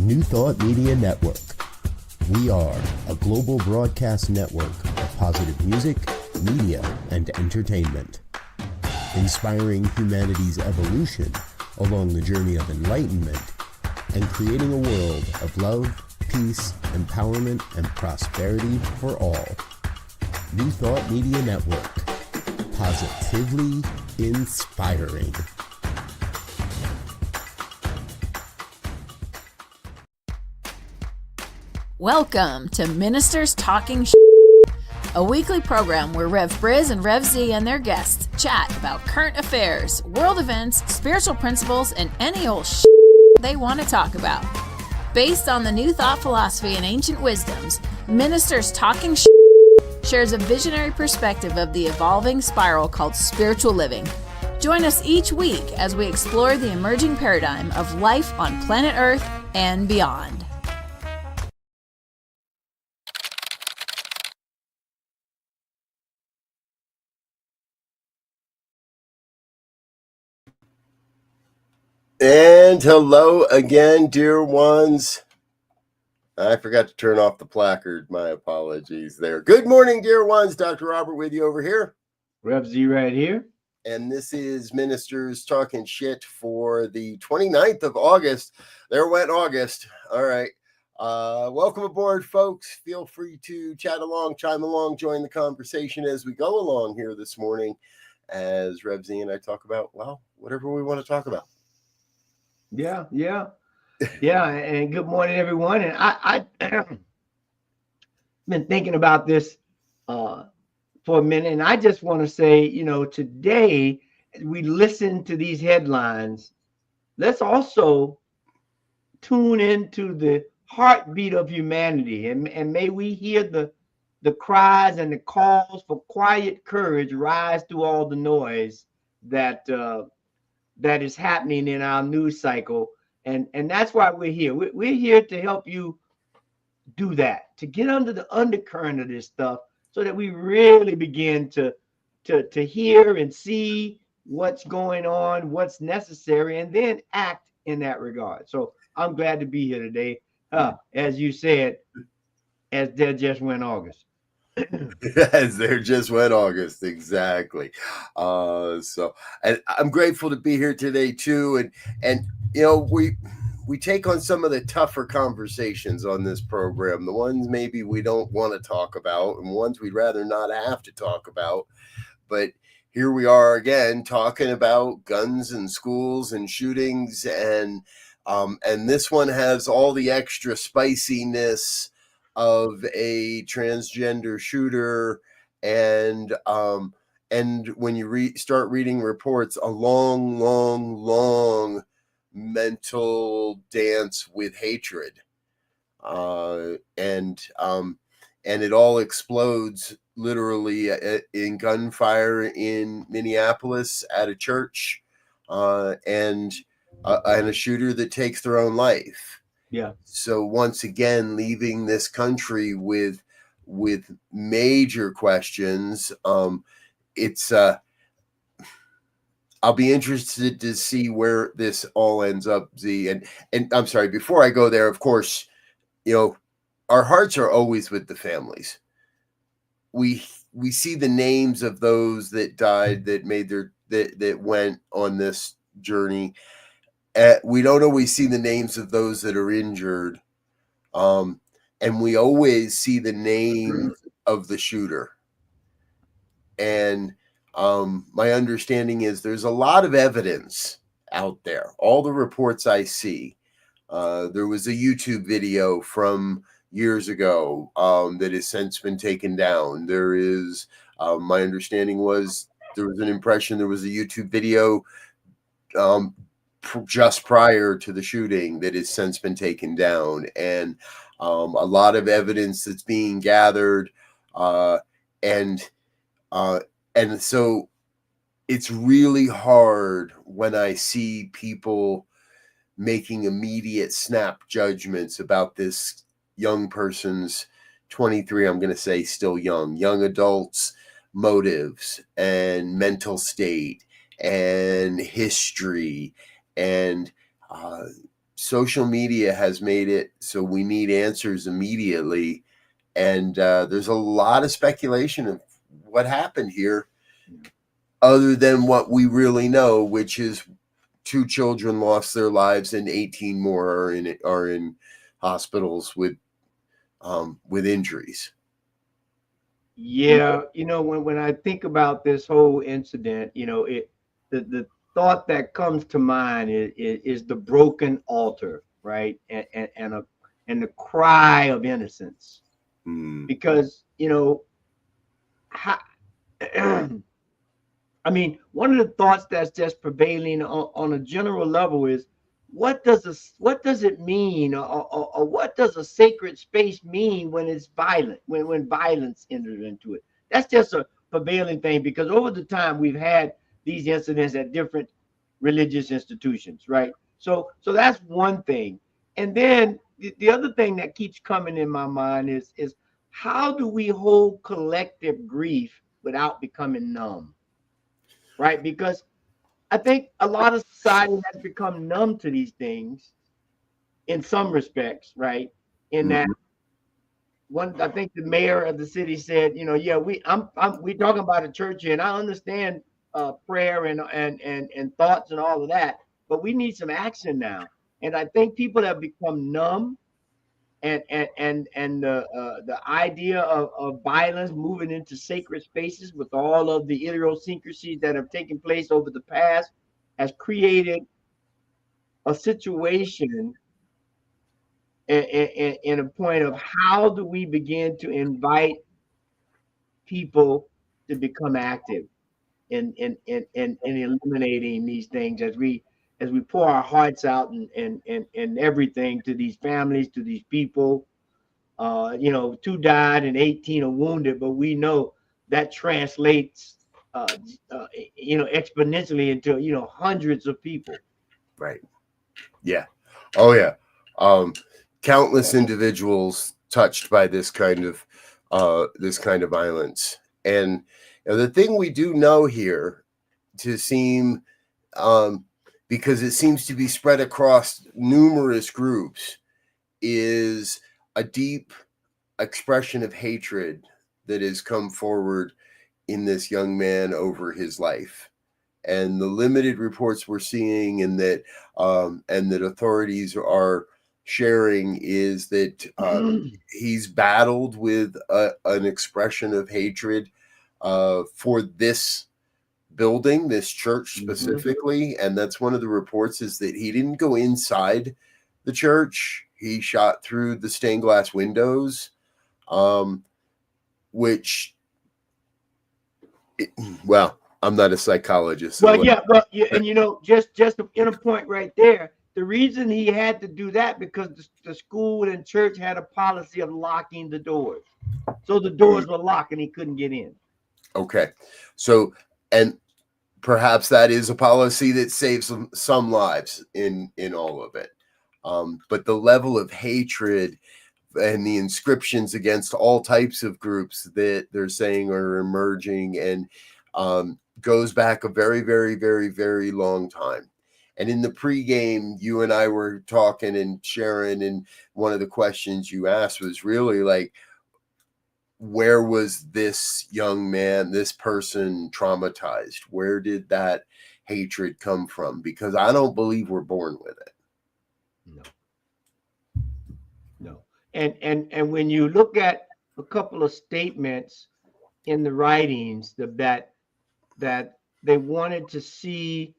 New Thought Media Network. We are a global broadcast network of positive music, media, and entertainment, inspiring humanity's evolution along the journey of enlightenment and creating a world of love, peace, empowerment, and prosperity for all. New Thought Media Network. Positively inspiring. Welcome to Ministers Talking a weekly program where Rev BRZ and Rev Z and their guests chat about current affairs, world events, spiritual principles, and any old they want to talk about. Based on the New Thought philosophy and ancient wisdoms, Ministers Talking shares a visionary perspective of the evolving spiral called spiritual living. Join us each week as we explore the emerging paradigm of life on planet Earth and beyond. And hello again, dear ones. I forgot to turn off the placard. My apologies there. Good morning, dear ones. Dr. Robert with you over here. Rev Z right here. And this is Ministers Talking Shit for the 29th of August. There went August. All right. Welcome aboard, folks. Feel free to chat along, chime along, join the conversation as we go along here this morning as Rev Z and I talk about, well, whatever we want to talk about. Yeah. And good morning, everyone. And I been thinking about this for a minute, and I just want to say, today as we listen to these headlines, let's also tune into the heartbeat of humanity, and may we hear the cries and the calls for quiet courage rise through all the noise that is happening in our news cycle. And that's why we're here. We're here to help you do that, to get under the undercurrent of this stuff so that we really begin to hear and see what's going on, what's necessary, and then act in that regard. So I'm glad to be here today. As you said, as there just went August. As there just went August, exactly. So and I'm grateful to be here today too, and we take on some of the tougher conversations on this program, the ones maybe we don't want to talk about, and ones we'd rather not have to talk about. But here we are again talking about guns and schools and shootings, and this one has all the extra spiciness of a transgender shooter, and when you start reading reports, a long mental dance with hatred, and it all explodes literally in gunfire in Minneapolis at a church, and a shooter that takes their own life. Yeah. So once again, leaving this country with major questions. It's I'll be interested to see where this all ends up, Z. And I'm sorry, before I go there, of course, our hearts are always with the families. We see the names of those that died, that went on this journey. We don't always see the names of those that are injured, and we always see the name of the shooter. And my understanding is there's a lot of evidence out there. All the reports I see, there was a YouTube video from years ago that has since been taken down. There is, my understanding was there was an impression there was a YouTube video just prior to the shooting that has since been taken down, and a lot of evidence that's being gathered, and so it's really hard when I see people making immediate snap judgments about this young person's 23, I'm going to say still young adults' motives and mental state and history, and social media has made it so we need answers immediately, and there's a lot of speculation of what happened here, other than what we really know, which is 2 children lost their lives and 18 more are in hospitals with injuries. Yeah, when I think about this whole incident, the thought that comes to mind is the broken altar, right? And the cry of innocence. Mm. Because, how, I mean, one of the thoughts that's just prevailing on a general level is what does it mean, or what does a sacred space mean when it's violent, when violence enters into it? That's just a prevailing thing, because over the time we've had these incidents at different religious institutions, right? So that's one thing. And then the other thing that keeps coming in my mind is how do we hold collective grief without becoming numb? Right? Because I think a lot of society has become numb to these things in some respects, right? In that Mhm. one, I think the mayor of the city said, yeah, we talking about a church here, and I understand prayer and thoughts and all of that, but we need some action now. And I think people have become numb, and the idea of violence moving into sacred spaces with all of the idiosyncrasies that have taken place over the past has created a situation in a point of how do we begin to invite people to become active in eliminating these things as we pour our hearts out and everything to these families, to these people. 2 died and 18 are wounded, but we know that translates, uh, exponentially into, hundreds of people. Right. Yeah. Oh yeah. Um, Countless individuals touched by this kind of violence, and the thing we do know here to seem um, because it seems to be spread across numerous groups, is a deep expression of hatred that has come forward in this young man over his life. And the limited reports we're seeing, and that authorities are sharing, is that he's battled with an expression of hatred for this building, this church Mhm. specifically. And that's one of the reports, is that he didn't go inside the church. He shot through the stained glass windows, um, which, well, I'm not a psychologist. Well, So yeah, and just in a point right there, the reason he had to do that because the school and church had a policy of locking the doors, so the doors were locked and he couldn't get in. okay. So, and perhaps that is a policy that saves some lives in all of it. But the level of hatred and the inscriptions against all types of groups that they're saying are emerging, and goes back a very, very, very, very long time. And in the pregame, you and I were talking and sharing, and one of the questions you asked was really like, where was this young man, this person, traumatized? Where did that hatred come from? Because I don't believe we're born with it. No, no. And when you look at a couple of statements in the writings that they wanted to see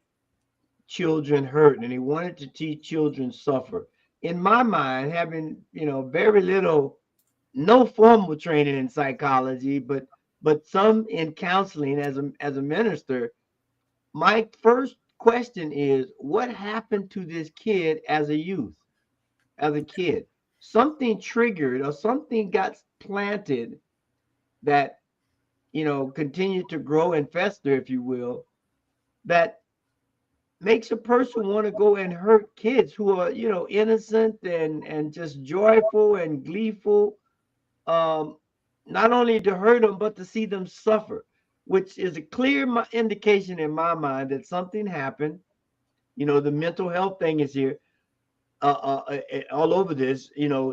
children hurt and they wanted to see children suffer. In my mind, having very little, no formal training in psychology, but some in counseling as a minister, my first question is, what happened to this kid as a youth, as a kid? Something triggered or something got planted that continued to grow and fester, if you will, that makes a person want to go and hurt kids who are innocent and just joyful and gleeful, um not only to hurt them but to see them suffer, which is a clear indication in my mind that something happened. The mental health thing is here. all over this,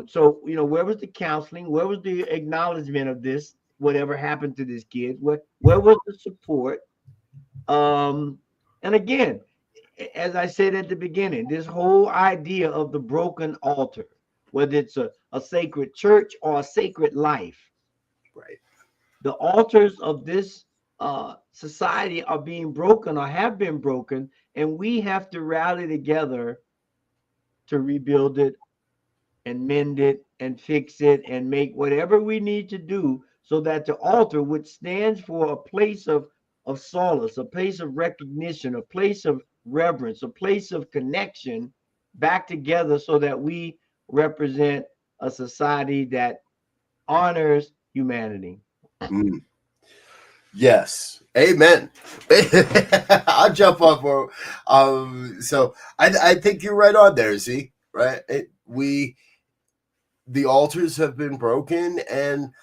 so where was the counseling, where was the acknowledgement of this, whatever happened to this kid, where was the support? And again, as I said at the beginning, this whole idea of the broken altar, whether it's a sacred church or a sacred life, Right. the altars of this society are being broken or have been broken, and we have to rally together to rebuild it and mend it and fix it and make whatever we need to do so that the altar, which stands for a place of solace, a place of recognition, a place of reverence, a place of connection, back together so that we represent a society that honors humanity. Mm. Yes. Amen. I'll jump on for so I think you're right on there, Z. Right? The altars have been broken, and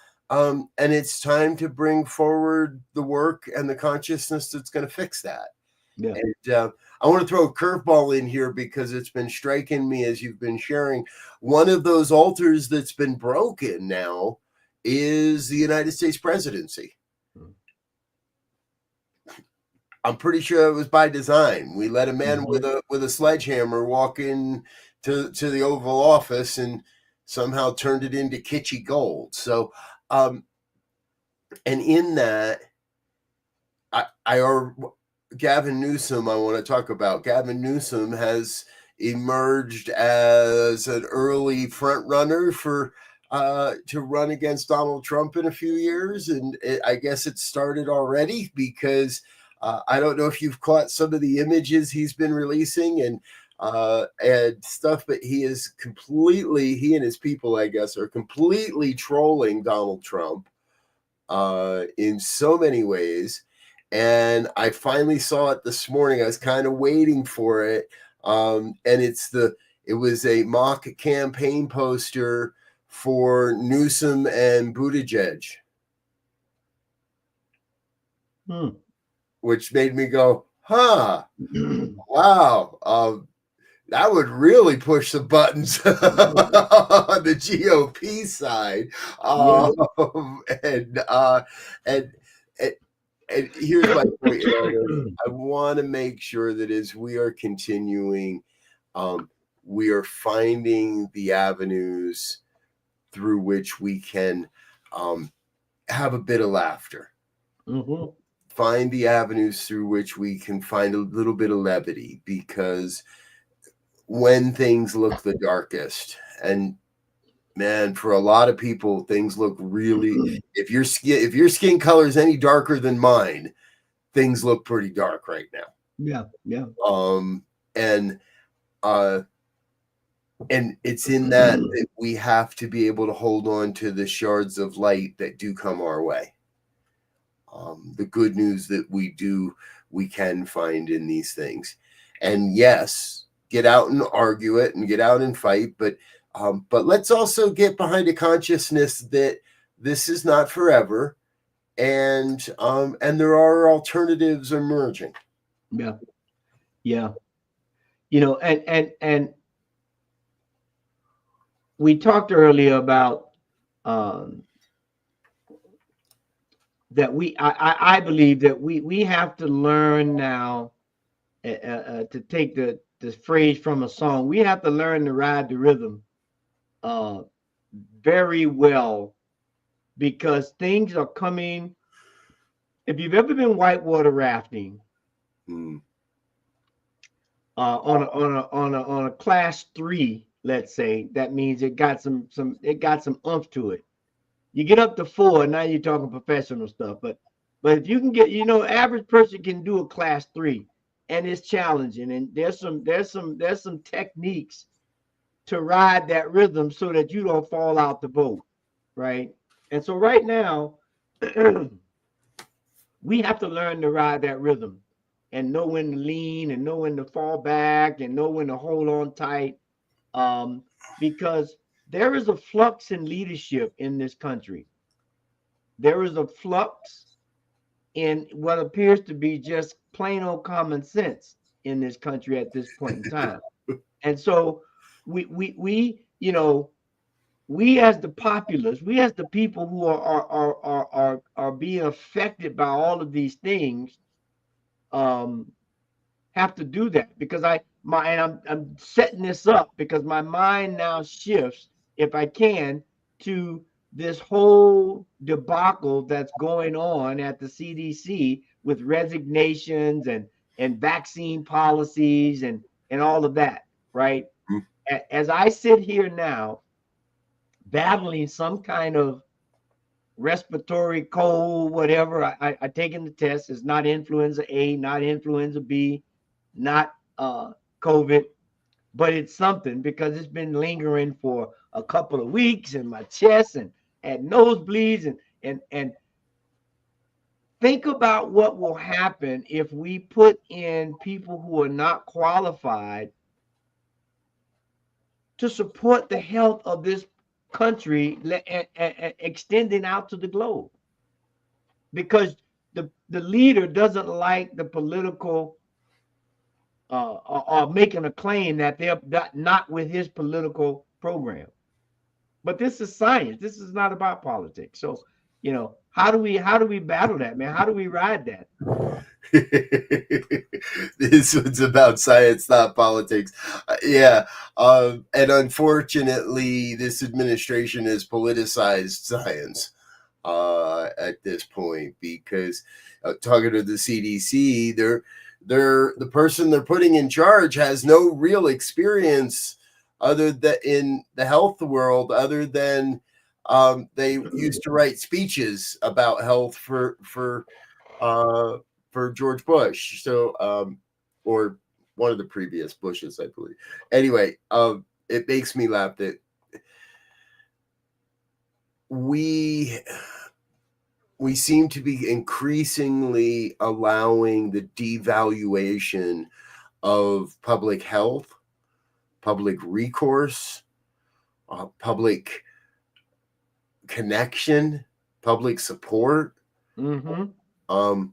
it's time to bring forward the work and the consciousness that's going to fix that. Yeah. And I want to throw a curveball in here because it's been striking me as you've been sharing. One of those altars that's been broken now is the United States presidency. I'm pretty sure it was by design. We let a man with a sledgehammer walk in to the Oval Office and somehow turned it into kitschy gold. So, and in that, Gavin Newsom, I want to talk about. Gavin Newsom has emerged as an early front runner for to run against Donald Trump in a few years, and I guess it started already because I don't know if you've caught some of the images he's been releasing and stuff, but he and his people, I guess, are completely trolling Donald Trump in so many ways. And I finally saw it this morning. I was kind of waiting for it. And it was a mock campaign poster for Newsom and Buttigieg. Which made me go, wow, that would really push the buttons on the GOP side. And here's my point. I want to make sure that as we are continuing, we are finding the avenues through which we can have a bit of laughter. Mm-hmm. Find the avenues through which we can find a little bit of levity, because when things look the darkest, and man, for a lot of people, things look really, if your skin color is any darker than mine, things look pretty dark right now. Yeah. And it's in that we have to be able to hold on to the shards of light that do come our way. The good news that we can find in these things. And yes, get out and argue it and get out and fight, but let's also get behind a consciousness that this is not forever, and there are alternatives emerging. Yeah. And we talked earlier about that I believe that we have to learn now to take the phrase from a song. We have to learn to ride the rhythm very well, because things are coming. If you've ever been whitewater rafting on a class 3, let's say, that means it got some oomph to it. You get up to 4, now you're talking professional stuff. But if you can get, average person can do a class 3, and it's challenging. And there's some techniques to ride that rhythm so that you don't fall out the boat, right? And so right now, we have to learn to ride that rhythm and know when to lean and know when to fall back and know when to hold on tight, because there is a flux in leadership in this country. There is a flux in what appears to be just plain old common sense in this country at this point in time. And so you know, we as the populace, we as the people who are being affected by all of these things, um, have to do that, because I'm setting this up because my mind now shifts, if I can, to this whole debacle that's going on at the CDC with resignations and vaccine policies and all of that, right? As I sit here now battling some kind of respiratory cold, whatever. I taken the test. It's not influenza A, not influenza B, not COVID, but it's something because it's been lingering for a couple of weeks in my chest and had nosebleeds and think about what will happen if we put in people who are not qualified to support the health of this country extending out to the globe, because the leader doesn't like the political or making a claim that they're not with his political program. But this is science. This is not about politics. So, how do we battle that, man? How do we ride that? This one's about science, not politics. Yeah. And unfortunately, this administration has politicized science at this point, because talking to the CDC, the person they're putting in charge has no real experience other than in the health world, other than they used to write speeches about health for George Bush. So or one of the previous Bushes, I believe. Anyway, it makes me laugh that we seem to be increasingly allowing the devaluation of public health, public recourse, public connection, public support. Mm-hmm.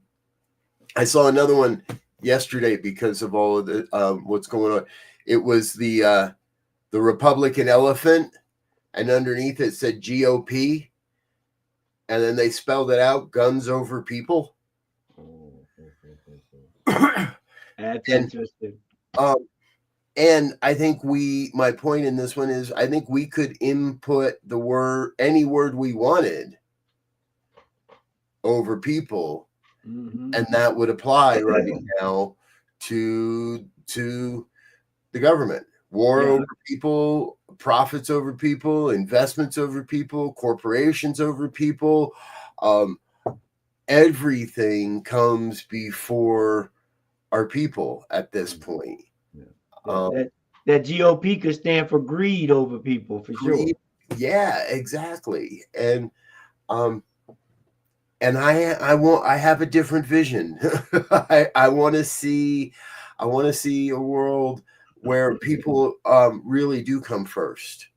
I saw another one yesterday because of all of the what's going on. It was the Republican elephant, and underneath it said GOP, and then they spelled it out: guns over people. That's interesting. And I think my point in this one is, I think we could input any word we wanted over people, Mm-hmm. and that would apply right now to the government. War over people, profits over people, investments over people, corporations over people. Everything comes before our people at this point. That GOP could stand for greed over people, for sure. Yeah, exactly. And I have a different vision. I want to see a world where people really do come first,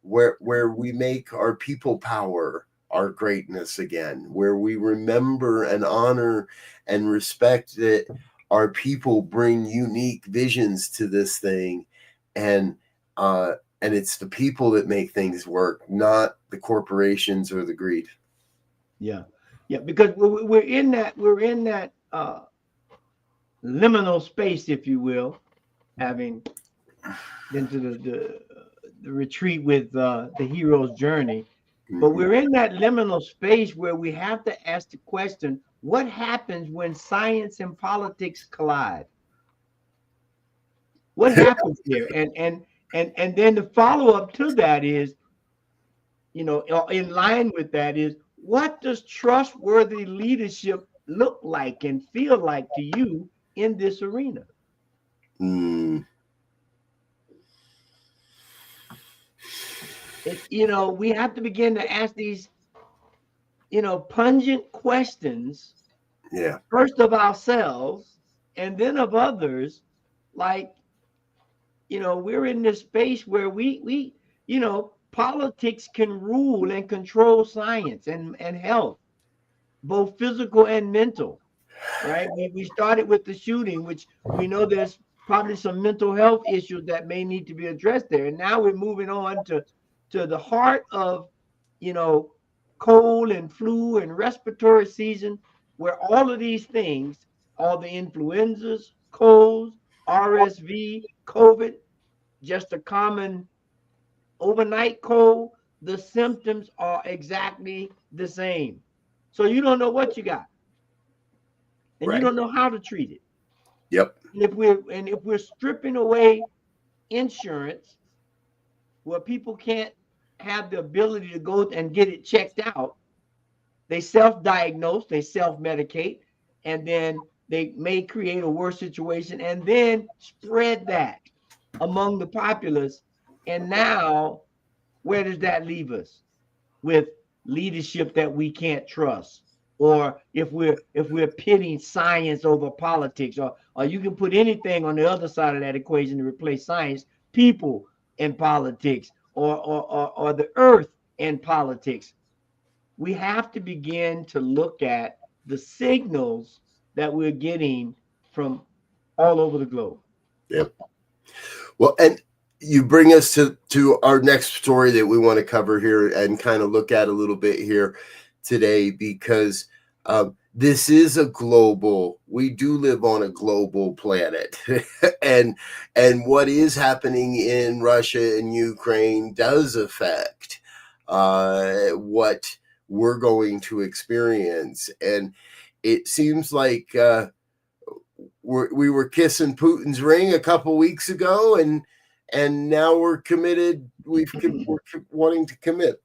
where we make our people power our greatness again, where we remember and honor and respect that our people bring unique visions to this thing, and it's the people that make things work, not the corporations or the greed. Yeah, because we're in that liminal space, if you will, having been to the retreat with the hero's journey. But we're in that liminal space where we have to ask the question: what happens when science and politics collide? What happens there? And then the follow-up to that is, in line with that is, what does trustworthy leadership look like and feel like to you in this arena? We have to begin to ask these, pungent questions. Yeah. First of ourselves, and then of others. Like, we're in this space where we politics can rule and control science and health, both physical and mental. Right? We started with the shooting, which we know there's probably some mental health issues that may need to be addressed there. And now we're moving on to the heart of, cold and flu and respiratory season, where all of these things, all the influenzas, colds, RSV, COVID, just a common overnight cold, the symptoms are exactly the same. So you don't know what you got, and you Right. don't know how to treat it. Yep. And if we're stripping away insurance, where people can't have the ability to go and get it checked out, they self-diagnose, they self-medicate, and then they may create a worse situation and then spread that among the populace. And now, where does that leave us? With leadership that we can't trust, or if we're pitting science over politics, or you can put anything on the other side of that equation to replace science, people in politics, or the earth in politics. We have to begin to look at the signals that we're getting from all over the globe. Yep. Well, and you bring us to our next story that we want to cover here and kind of look at a little bit here today, because this is we do live on a global planet. and what is happening in Russia and Ukraine does affect what we're going to experience. And it seems like we were kissing Putin's ring a couple weeks ago, and now we're committed. We're wanting to commit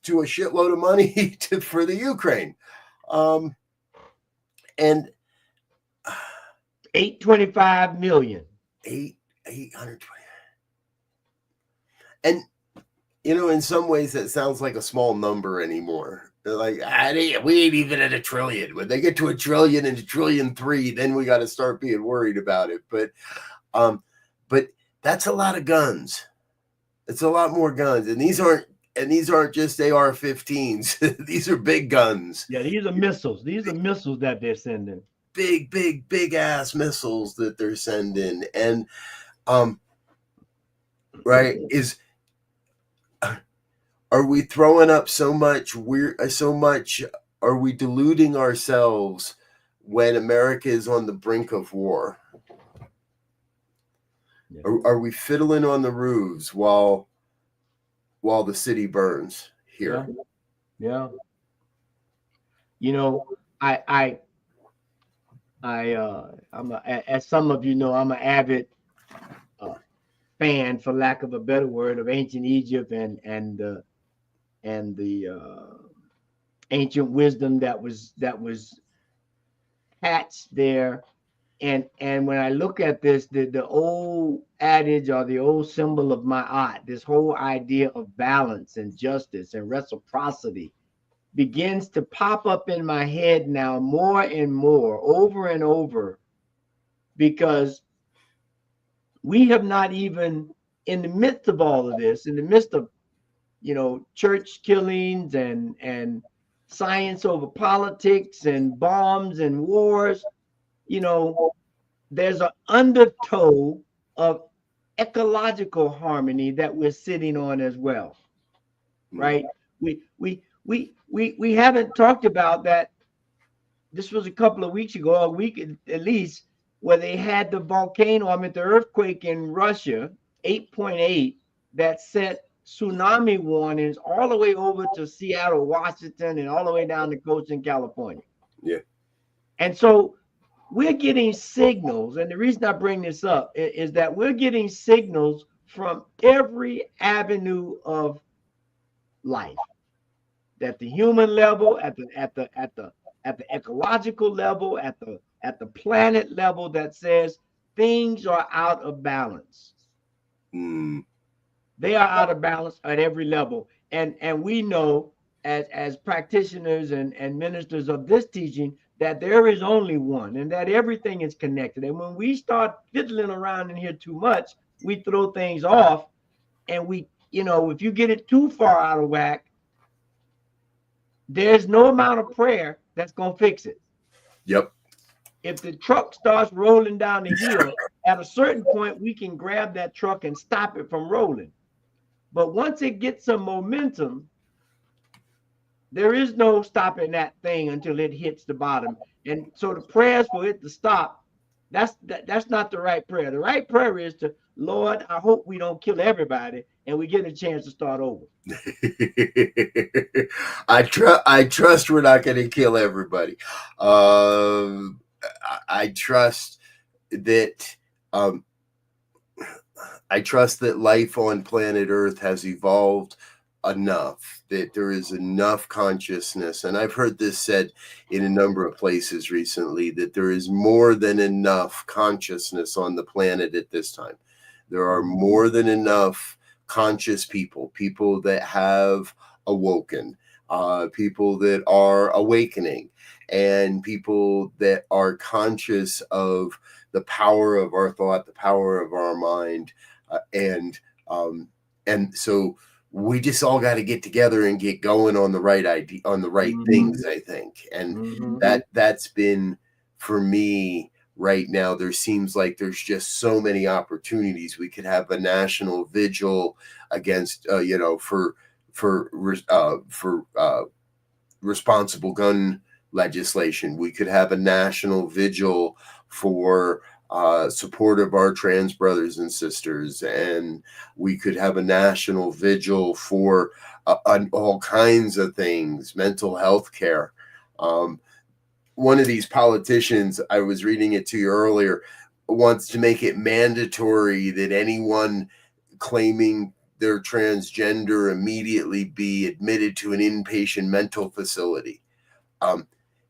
to a shitload of money for the Ukraine, and 825 million. 820. And in some ways that sounds like a small number anymore. They're like, we ain't even at a trillion. When they get to a trillion and a trillion three, then we got to start being worried about it. But that's a lot of guns. It's a lot more guns, and these aren't just AR-15s. These are big guns. Yeah, these are missiles. These are missiles that they're sending. Big ass missiles that they're sending, and right is. Are we throwing up so much? Are we deluding ourselves when America is on the brink of war? Yeah. Are we fiddling on the roofs while the city burns here? Yeah. As some of you know, I'm an avid fan, for lack of a better word, of ancient Egypt and the ancient wisdom that was hatched there. And when I look at this, the old adage or the old symbol of Ma'at, this whole idea of balance and justice and reciprocity begins to pop up in my head now more and more, over and over, because we have not even, in the midst of all of this, in the midst of church killings and science over politics and bombs and wars, there's an undertow of ecological harmony that we're sitting on as well, right? We haven't talked about that. This was a couple of weeks ago, a week at least, where they had the volcano, the earthquake in Russia, 8.8, that set tsunami warnings all the way over to Seattle, Washington, and all the way down the coast in California. Yeah. And so we're getting signals, and the reason I bring this up is that we're getting signals from every avenue of life, at the human level, at the ecological level, at the planet level, that says things are out of balance. They are out of balance at every level. And we know as practitioners and ministers of this teaching that there is only one, and that everything is connected. And when we start fiddling around in here too much, we throw things off, and if you get it too far out of whack, there's no amount of prayer that's going to fix it. Yep. If the truck starts rolling down the hill at a certain point, we can grab that truck and stop it from rolling. But once it gets some momentum, there is no stopping that thing until it hits the bottom. And so the prayers for it to stop, that's not the right prayer. The right prayer is to, Lord, I hope we don't kill everybody and we get a chance to start over. I trust we're not going to kill everybody. I trust that I trust that life on planet Earth has evolved enough, that there is enough consciousness, and I've heard this said in a number of places recently, that there is more than enough consciousness on the planet at this time. There are more than enough conscious people that have awoken, people that are awakening, and people that are conscious of the power of our thought, the power of our mind, and so we just all got to get together and get going on the right idea, on the right things, I think. And that's been, for me right now, there seems like there's just so many opportunities. We could have a national vigil against, for responsible gun legislation. We could have a national vigil for support of our trans brothers and sisters, and we could have a national vigil for all kinds of things, mental health care. One of these politicians, I was reading it to you earlier, wants to make it mandatory that anyone claiming they're transgender immediately be admitted to an inpatient mental facility.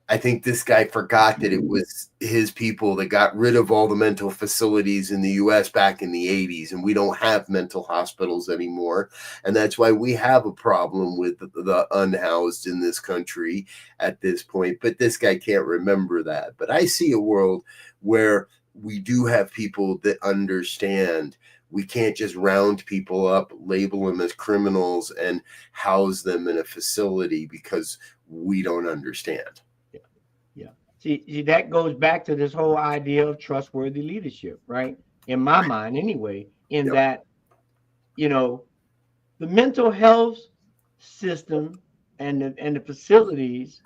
I think this guy forgot that it was his people that got rid of all the mental facilities in the US back in the 80s, and we don't have mental hospitals anymore. And that's why we have a problem with the unhoused in this country at this point. But this guy can't remember that. But I see a world where we do have people that understand. We can't just round people up, label them as criminals, and house them in a facility because we don't understand. See, that goes back to this whole idea of trustworthy leadership, right? In my mind, anyway, that, the mental health system and the facilities,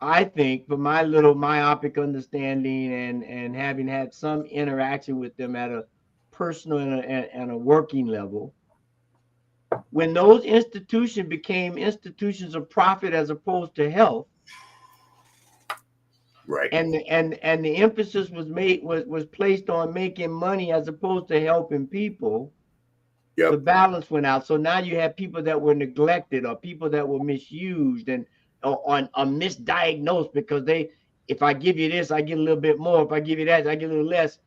I think, for my little myopic understanding and having had some interaction with them at a personal and a working level, when those institutions became institutions of profit as opposed to health, right, and the emphasis was placed on making money as opposed to helping people, the balance went out. So now you have people that were neglected, or people that were misused and or misdiagnosed, because if I give you this, I get a little bit more. If I give you that, I get a little less.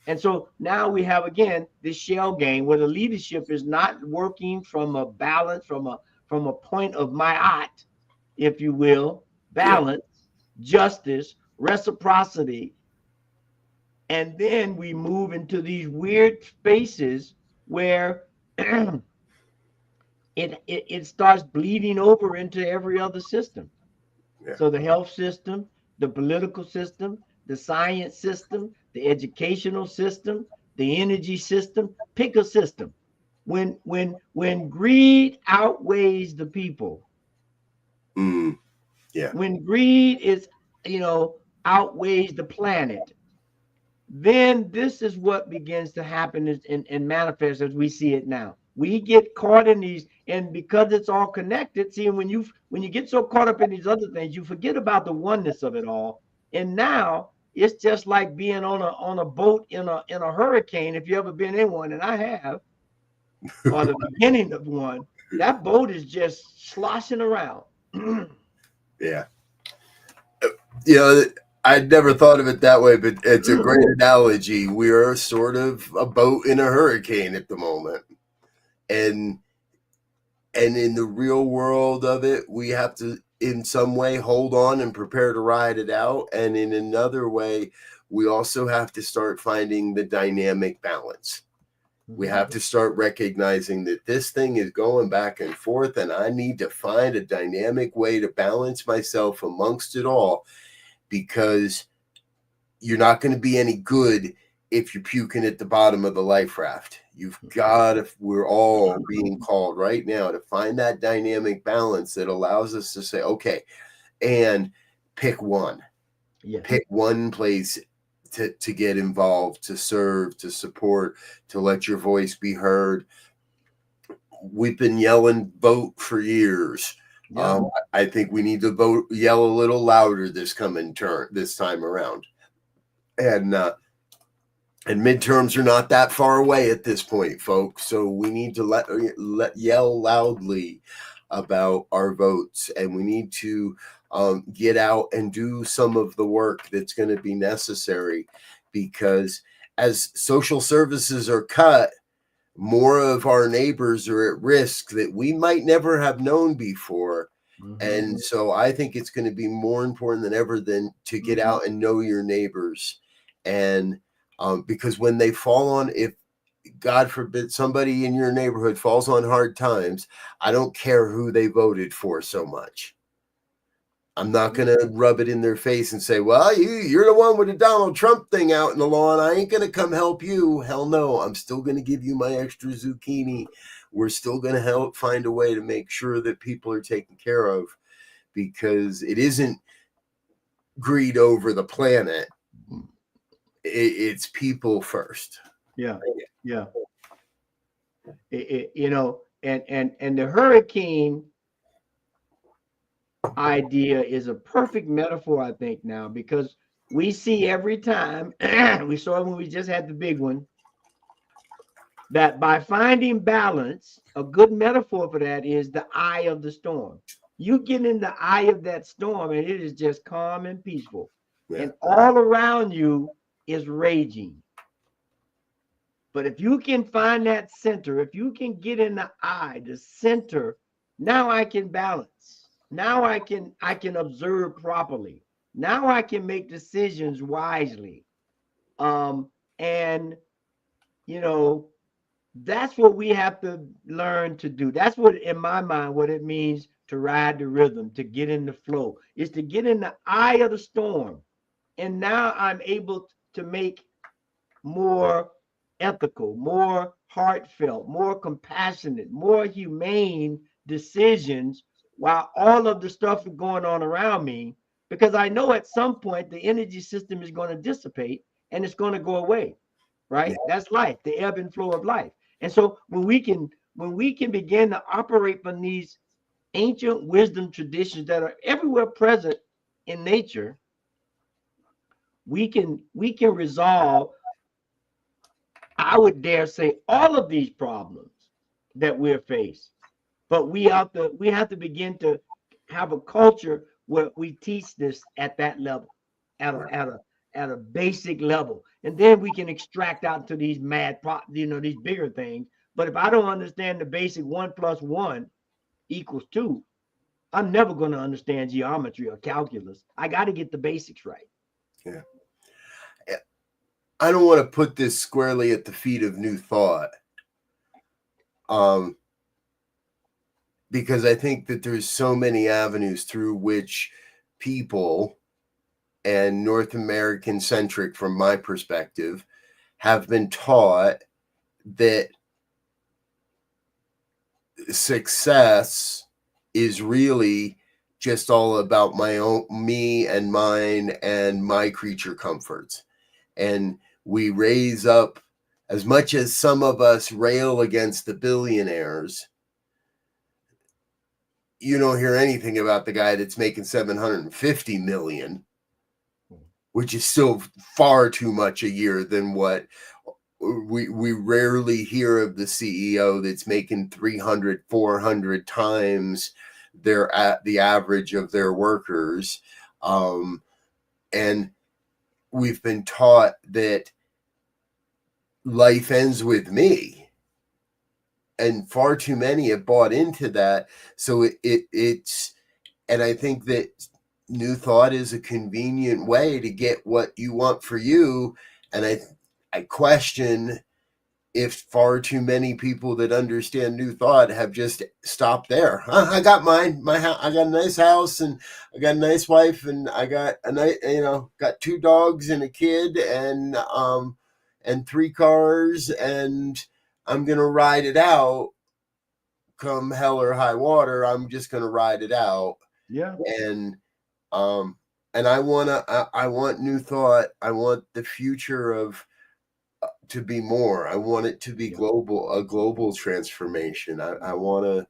And so now we have, again, this shell game where the leadership is not working from a balance, from a point of my if you will, balance, justice, reciprocity. And then we move into these weird spaces where it starts bleeding over into every other system. So the health system, the political system, the science system, the educational system, the energy system, pick a system. When greed outweighs the people, when greed is, outweighs the planet, then this is what begins to happen and manifest as we see it now. We get caught in these, and because it's all connected, see, when you get so caught up in these other things, you forget about the oneness of it all. And now it's just like being on a boat in a hurricane. If you ever been in one, and I have, or the beginning of one, that boat is just sloshing around. I'd never thought of it that way, but it's a great analogy. We are sort of a boat in a hurricane at the moment. And in the real world of it, we have to, in some way, hold on and prepare to ride it out. And in another way, we also have to start finding the dynamic balance. We have to start recognizing that this thing is going back and forth, and I need to find a dynamic way to balance myself amongst it all, because you're not going to be any good if you're puking at the bottom of the life raft. You've got to, we're all being called right now to find that dynamic balance that allows us to say, okay, and pick one. Yeah. Pick one place to get involved, to serve, to support, to let your voice be heard. We've been yelling vote for years. Yeah. I think we need to yell a little louder this time around. And midterms are not that far away at this point, folks. So we need to yell loudly about our votes, and we need to get out and do some of the work that's going to be necessary, because as social services are cut, more of our neighbors are at risk that we might never have known before. And so I think it's going to be more important than ever to get out and know your neighbors. And because when they fall on, if God forbid somebody in your neighborhood falls on hard times, I don't care who they voted for so much. I'm not going to rub it in their face and say, well, you're the one with the Donald Trump thing out in the lawn. I ain't going to come help you. Hell no. I'm still going to give you my extra zucchini. We're still going to find a way to make sure that people are taken care of, because it isn't greed over the planet. It's people first. Yeah. Yeah. You know, and the hurricane idea is a perfect metaphor, I think, now, because we see every time, we saw it when we just had the big one, that by finding balance, a good metaphor for that is the eye of the storm. You get in the eye of that storm and it is just calm and peaceful. Yeah. And all around you is raging. But if you can find that center, if you can get in the eye, the center, now I can balance. Now I can observe properly. Now I can make decisions wisely. And you know, that's what we have to learn to do. That's what, in my mind, what it means to ride the rhythm, to get in the flow, is to get in the eye of the storm. And now I'm able to make more ethical, more heartfelt, more compassionate, more humane decisions while all of the stuff is going on around me, because I know at some point the energy system is going to dissipate and it's going to go away, right? Yeah. That's life, the ebb and flow of life. And so when we can begin to operate from these ancient wisdom traditions that are everywhere present in nature, we can resolve, I would dare say, all of these problems that we're faced. But we have to begin to have a culture where we teach this at that level, at a basic level, and then we can extract out to these these bigger things. But if I don't understand the basic 1 + 1 = 2, I'm never going to understand geometry or calculus. I got to get the basics right. Yeah. I don't want to put this squarely at the feet of New Thought, because I think that there's so many avenues through which people, and North American centric from my perspective, have been taught that success is really just all about me and mine and my creature comforts. And we raise up, as much as some of us rail against the billionaires, you don't hear anything about the guy that's making $750 million, which is still far too much a year than what we rarely hear of the CEO that's making 300, 400 times the average of their workers. And we've been taught that life ends with me, and far too many have bought into that. So it's, and I think that New Thought is a convenient way to get what you want for you. And I question if far too many people that understand New Thought have just stopped there. I got mine, I got a nice house, and I got a nice wife, and I got got 2 dogs and a kid, and and 3 cars, and I'm going to ride it out come hell or high water. I'm just going to ride it out. Yeah. And I want new thought. I want the future of to be more. I want it to be global, a global transformation. I want to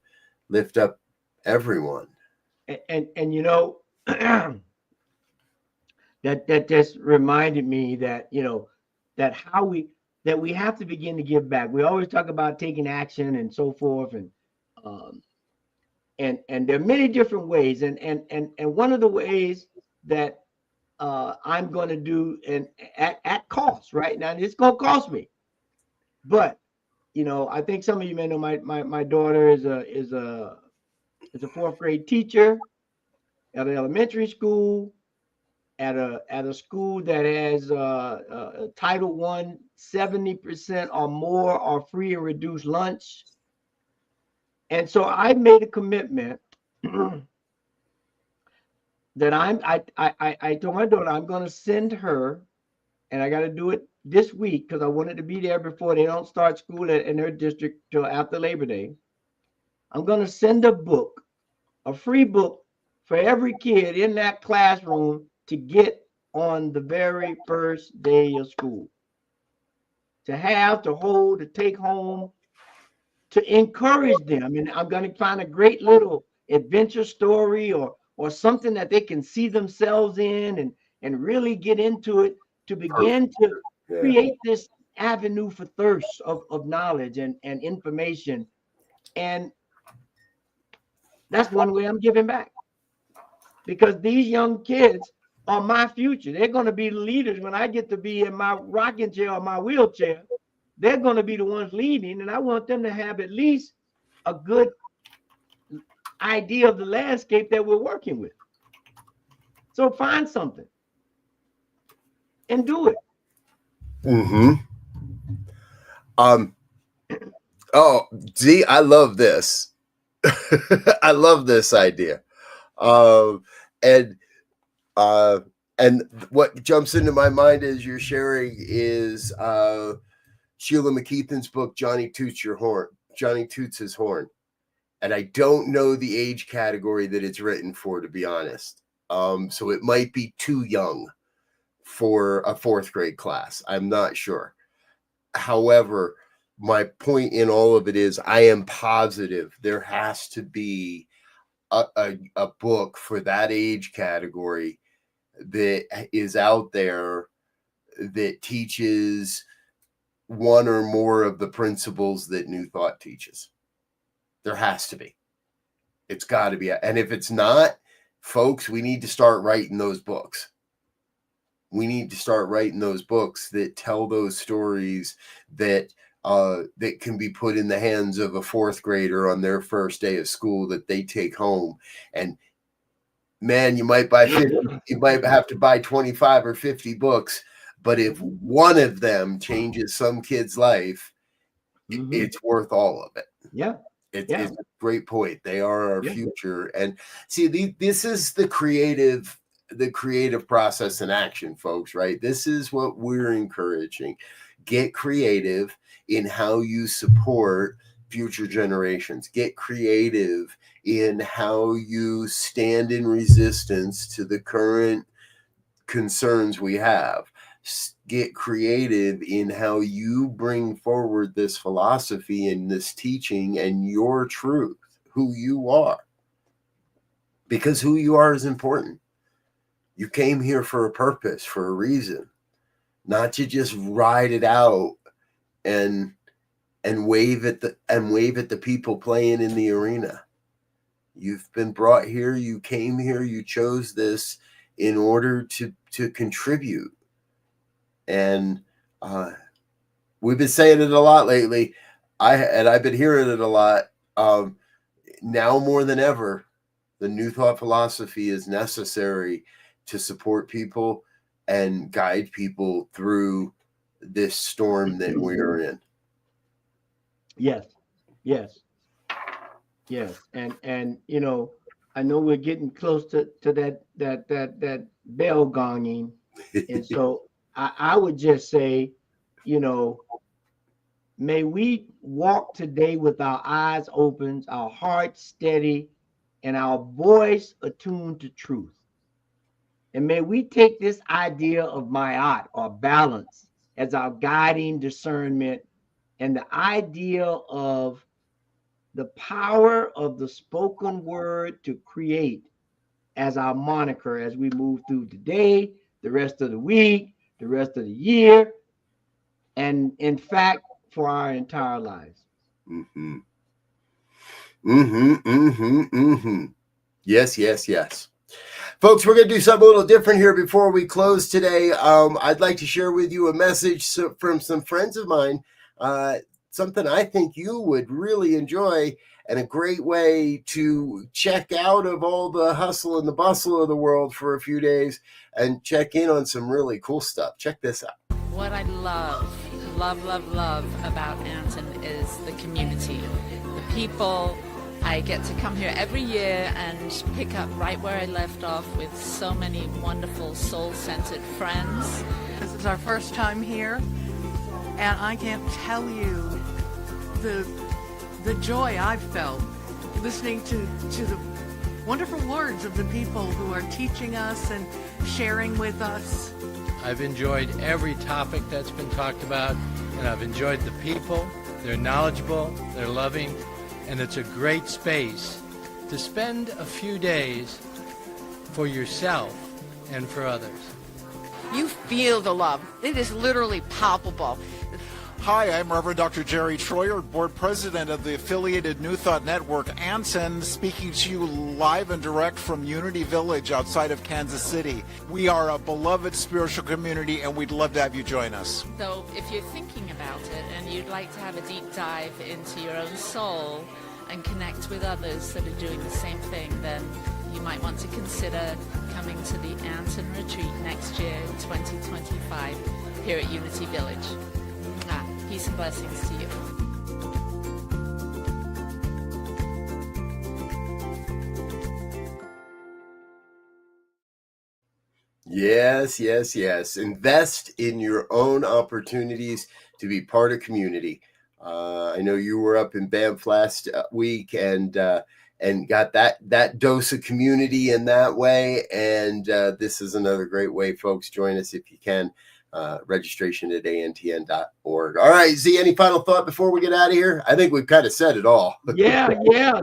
lift up everyone. And you know, that just reminded me that, you know, that we have to begin to give back. We always talk about taking action and so forth, um, and there are many different ways, and one of the ways that I'm going to do, and at cost, right now it's going to cost me, but you know, I think some of you may know my daughter is a fourth grade teacher at an elementary school, at a school that has Title One, 70% or more are free and reduced lunch. And so I made a commitment that I told my daughter I'm going to send her, and I got to do it this week because I wanted to be there before they don't start school in their district till after Labor Day. I'm going to send a book, a free book for every kid in that classroom to get on the very first day of school, to have, to hold, to take home, to encourage them. And I'm going to find a great little adventure story or something that they can see themselves in and really get into it, to begin to create this avenue for thirst of knowledge and information. And that's one way I'm giving back, because these young kids are my future. They're going to be the leaders when I get to be in my rocking chair or my wheelchair. They're going to be the ones leading, and I want them to have at least a good idea of the landscape that we're working with. So find something and do it. Mm-hmm. Oh, Z, I love this. I love this idea. Um, and uh, and what jumps into my mind as you're sharing is Sheila McKeithen's book, Johnny Toots Your Horn. Johnny Toots His Horn. And I don't know the age category that it's written for, to be honest. So it might be too young for a fourth grade class. I'm not sure. However, my point in all of it is I am positive there has to be a book for that age category that is out there that teaches one or more of the principles that New Thought teaches. There has to be. It's got to be. And if it's not, folks, we need to start writing those books. We need to start writing those books that tell those stories that that can be put in the hands of a fourth grader on their first day of school that they take home. And man, you might buy 50, you might have to buy 25 or 50 books, but if one of them changes some kid's life, it's worth all of it. Yeah. It's a great point. They are our future. And see, this is the creative process in action, folks, right? This is what we're encouraging. Get creative in how you support future generations. Get creative in how you stand in resistance to the current concerns we have. Get creative in how you bring forward this philosophy and this teaching and your truth, who you are. Because who you are is important. You came here for a purpose, for a reason, not to just ride it out and wave at the people playing in the arena. You've been brought here, you came here, you chose this in order to contribute. And we've been saying it a lot lately. I've been hearing it a lot. Now more than ever, the New Thought philosophy is necessary to support people and guide people through this storm that we're in. Yes. And you know, I know we're getting close to that bell gonging. And so I would just say, you know, may we walk today with our eyes open, our hearts steady, and our voice attuned to truth. And may we take this idea of mayat or balance as our guiding discernment, and the idea of the power of the spoken word to create as our moniker as we move through the day, the rest of the week, the rest of the year, and in fact, for our entire lives. Mm-hmm. Mm-hmm. Mm-hmm. Mm-hmm. Yes, yes, yes. Folks, we're going to do something a little different here before we close today. I'd like to share with you a message from some friends of mine, something I think you would really enjoy, and a great way to check out of all the hustle and the bustle of the world for a few days and check in on some really cool stuff. Check this out. What I love about Anson is the community, the people. I get to come here every year and pick up right where I left off with so many wonderful soul-centered friends. This is our first time here, and I can't tell you the joy I've felt listening to the wonderful words of the people who are teaching us and sharing with us. I've enjoyed every topic that's been talked about, and I've enjoyed the people. They're knowledgeable, they're loving, and it's a great space to spend a few days for yourself and for others. You feel the love. It is literally palpable. Hi, I'm Reverend Dr. Jerry Troyer, Board President of the affiliated New Thought Network, Anson, speaking to you live and direct from Unity Village outside of Kansas City. We are a beloved spiritual community, and we'd love to have you join us. So if you're thinking about it and you'd like to have a deep dive into your own soul and connect with others that are doing the same thing, then you might want to consider coming to the Anson Retreat next year, 2025, here at Unity Village. Peace and blessings to you. Yes, yes, yes. Invest in your own opportunities to be part of community. I know you were up in Banff last week and got that dose of community in that way. And this is another great way, folks. Join us if you can. Registration at antn.org. All right, Z, any final thought before we get out of here? I think we've kind of said it all. Yeah.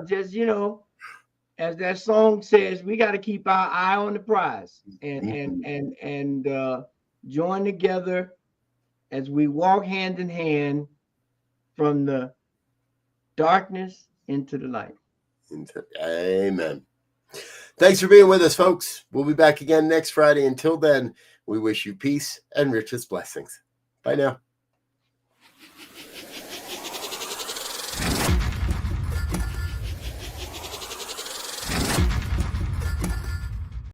Just, as that song says, we got to keep our eye on the prize and join together as we walk hand in hand from the darkness into the light. Amen. Thanks for being with us, folks. We'll be back again next Friday. Until then, we wish you peace and richest blessings. Bye now.